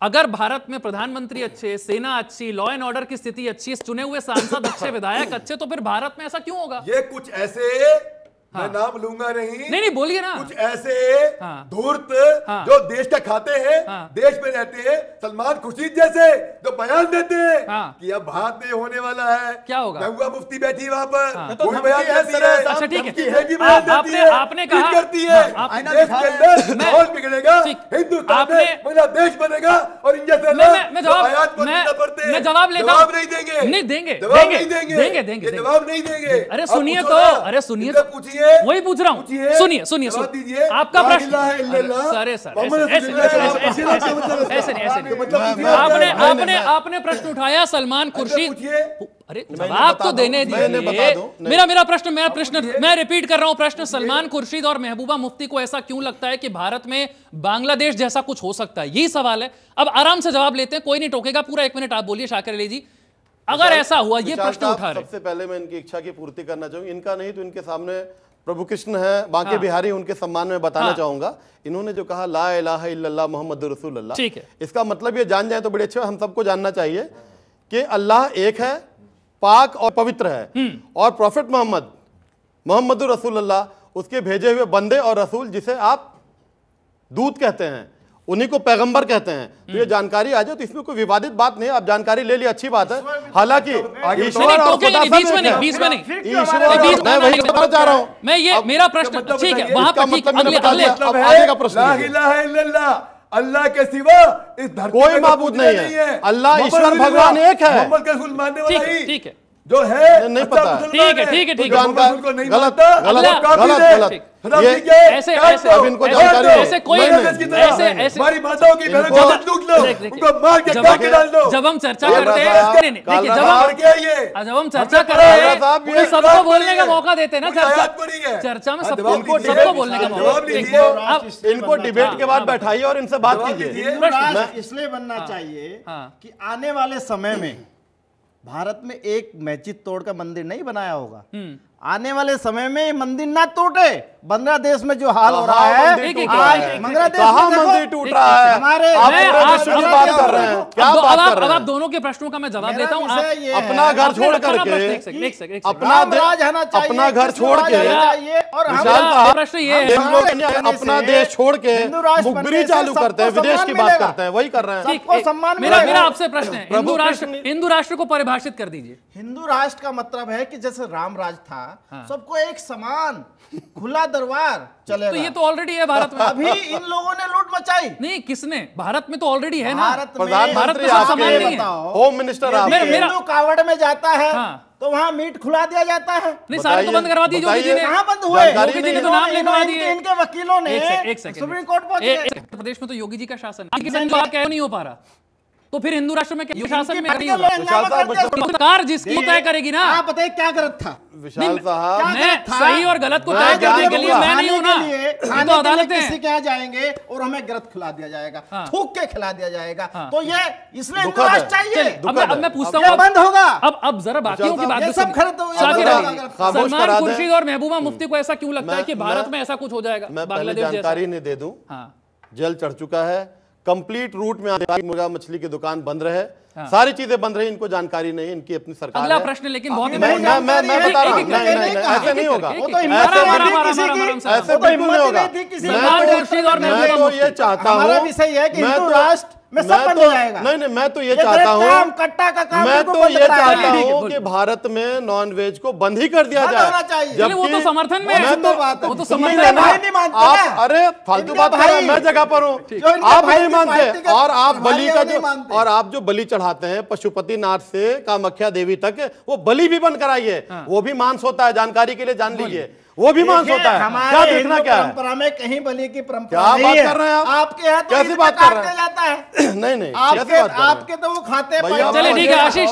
अगर भारत में प्रधानमंत्री अच्छे, सेना अच्छी, लॉ एंड ऑर्डर की स्थिति अच्छी, चुने हुए सांसद अच्छे, विधायक अच्छे, तो फिर भारत में ऐसा क्यों होगा? ये कुछ ऐसे मैं नाम लूंगा नहीं बोलिए ना। कुछ ऐसे धूर्त हाँ। जो देश का खाते हैं, देश में रहते हैं, सलमान खुर्शीद जैसे जो बयान देते हैं कि अब भारत में होने वाला है, क्या होगा? महबूबा मुफ्ती बैठी वहां पर, तो कोई बयान देती है, अच्छा ठीक है, आपने कहा करती है, देश के अंदर माहौल बिगड़ेगा, हिंदुस्तान में बांग्लादेश बनेगा और इन जैसे मैं जवाब लेता हूं। नहीं देंगे, नहीं देंगे, देंगे, जवाब नहीं देंगे। अरे सुनिए तो, पूछिए, वही पूछ रहा हूँ। सुनिए आपका प्रश्न। अरे सर ऐसे नहीं, आपने प्रश्न उठाया सलमान खुर्शीद। अरे जवाब तो देने दीजिए। मैं रिपीट कर रहा हूं प्रश्न। सलमान खुर्शीद और महबूबा मुफ्ती को ऐसा क्यों लगता है कि भारत में बांग्लादेश जैसा कुछ हो सकता है? यही सवाल है। अब आराम से जवाब लेते हैं, कोई नहीं टोकेगा। पूरा 1 मिनट आप बोलिए शाकिर अली जी, अगर ऐसा हुआ, ये प्रश्न उठा रहे। सबसे पहले मैं इनकी इच्छा की पूर्ति करना चाहूंगा। इनका नहीं तो इनके सामने प्रभु कृष्ण है, बांके बिहारी, उनके सम्मान में बताना चाहूंगा। इन्होंने जो कहा ला इलाहा इल्लल्लाह मुहम्मद रसूलुल्लाह, ठीक है, इसका मतलब ये जान जाए तो बड़े अच्छे। हम सबको जानना चाहिए कि अल्लाह एक है, पाक और पवित्र है, और प्रॉफिट मोहम्मद रसूलुल्लाह उसके भेजे हुए बंदे और रसूल, जिसे आप दूत कहते हैं, उन्हीं को पैगंबर कहते हैं। तो ये जानकारी आ जाए तो इसमें कोई विवादित बात नहीं है। आप जानकारी ले ली, अच्छी बात है। हालांकि ईश्वर और खुदा बीच में नहीं मैं वही बताना चाह रहा हूं। मैं ये मेरा प्रश्न ठीक है, वहां पर ठीक, आगे का प्रश्न, अल्लाह के सिवा इस धरती कोई माबूद नहीं है। अल्लाह ईश्वर भगवान एक है। मोहम्मद का रसूल मानने वाला ही ठीक है जो है, नहीं पता। ठीक है गलत ऐसे कोई हमारी माताओं की उनको मार के काट डाल दो। जब हम चर्चा करते हैं, जब हम चर्चा करते हैं, सबको बोलने का मौका देते हैं ना। चर्चा में सबको बोलने का मौका। इनको डिबेट के बाद बैठाइए और इनसे बात कीजिए। इसलिए बनना चाहिए कि आने वाले समय में भारत में एक मस्जिद तोड़कर मंदिर नहीं बनाया होगा। आने वाले समय में ये मंदिर ना टूटे। बांग्लादेश में जो हाल हो रहा है, बांग्लादेश मंदिर टूट रहा है, हमारे बात कर रहे हैं। क्या बात कर रहे हैं? अब दोनों के प्रश्नों का मैं जवाब देता हूँ। अपना घर छोड़ करके, अपना घर छोड़ के, प्रश्न ये है, अपना देश छोड़ के मुखबिरी चालू करते हैं, विदेश की बात करते हैं, वही कर रहे हैं। मेरा आपसे प्रश्न है, हिंदू राष्ट्र को परिभाषित कर दीजिए। हिंदू राष्ट्र का मतलब है कि जैसे राम राज था, सबको एक समान खुला दरबार चलेगा। तो ये तो ऑलरेडी है भारत में। अभी इन लोगों ने लूट मचाई। नहीं, किसने? भारत में तो ऑलरेडी है ना। प्रधानमंत्री होम मिनिस्टर हिंदू कावड़ में जाता है तो वहाँ मीट खुला दिया जाता है। नहीं, सारे तो बंद करवा दिए योगी जी ने। कहाँ बंद हुए? योगी जी ने तो नाम लिखवा दिए। इनके वकीलों ने सुप्रीम कोर्ट पहुंचे। प्रदेश में तो योगी जी का शासन नहीं हो पा रहा, तो फिर हिंदू राष्ट्र में क्या शासन में सरकार जिसकी तय करेगी ना। आप बताइए क्या गलत था विशाल साहब? मैं सही और गलत को तय करने के लिए मैं नहीं हूं ना। ये तो अदालतें हैं। किसी के यहाँ जाएंगे और हमें गलत खिला दिया जाएगा, थूक के खिला दिया जाएगा। तो ये इसलिए हिंदू राष्ट्र चाहिए। अब मैं पूछता हूँ, बंद होगा। अब जरा बाकियों की बात सब सलमान खुर्शीद और महबूबा मुफ्ती को ऐसा क्यों लगता है कि भारत में ऐसा कुछ हो जाएगा? मैं पहले जानकारी नहीं दे दूं, जल चढ़ चुका है, कंप्लीट रूट में मुर्गा मछली की दुकान बंद रहे, सारी चीजें बंद रही, इनको जानकारी नहीं, इनकी अपनी सरकार। अगला प्रश्न लेकिन बहुत मैं बता रहा हूं, नहीं, ऐसे नहीं होगा, ऐसे बिल्कुल नहीं होगा। मैं तो ये चाहता हूं, नहीं, मैं तो ये चाहता हूं, मैं तो ये चाहता हूं कि भारत में नॉन वेज को बंद ही कर दिया जाए। जब वो तो समर्थन में, वो तो समर्थन में। आप अरे फालतू बात कर रहे हैं, मैं जगह पर हूं, आप नहीं मानते। और आप बलि का जो, और आप जो बलि चढ़ाते हैं पशुपतिनाथ से कामाख्या देवी तक, वो बलि भी बंद कराइए। वो भी मांस होता है, जानकारी के लिए जान लीजिए, वो भी मांस होता है। क्या देखना क्या है? परंपरा में कहीं बलि की परंपरा क्या बात कर रहे हैं आप? आपके यहाँ कैसी बात कर रहे हैं? जाता है। नहीं, आपके तो वो खाते हैं। चलिए ठीक है आशीष।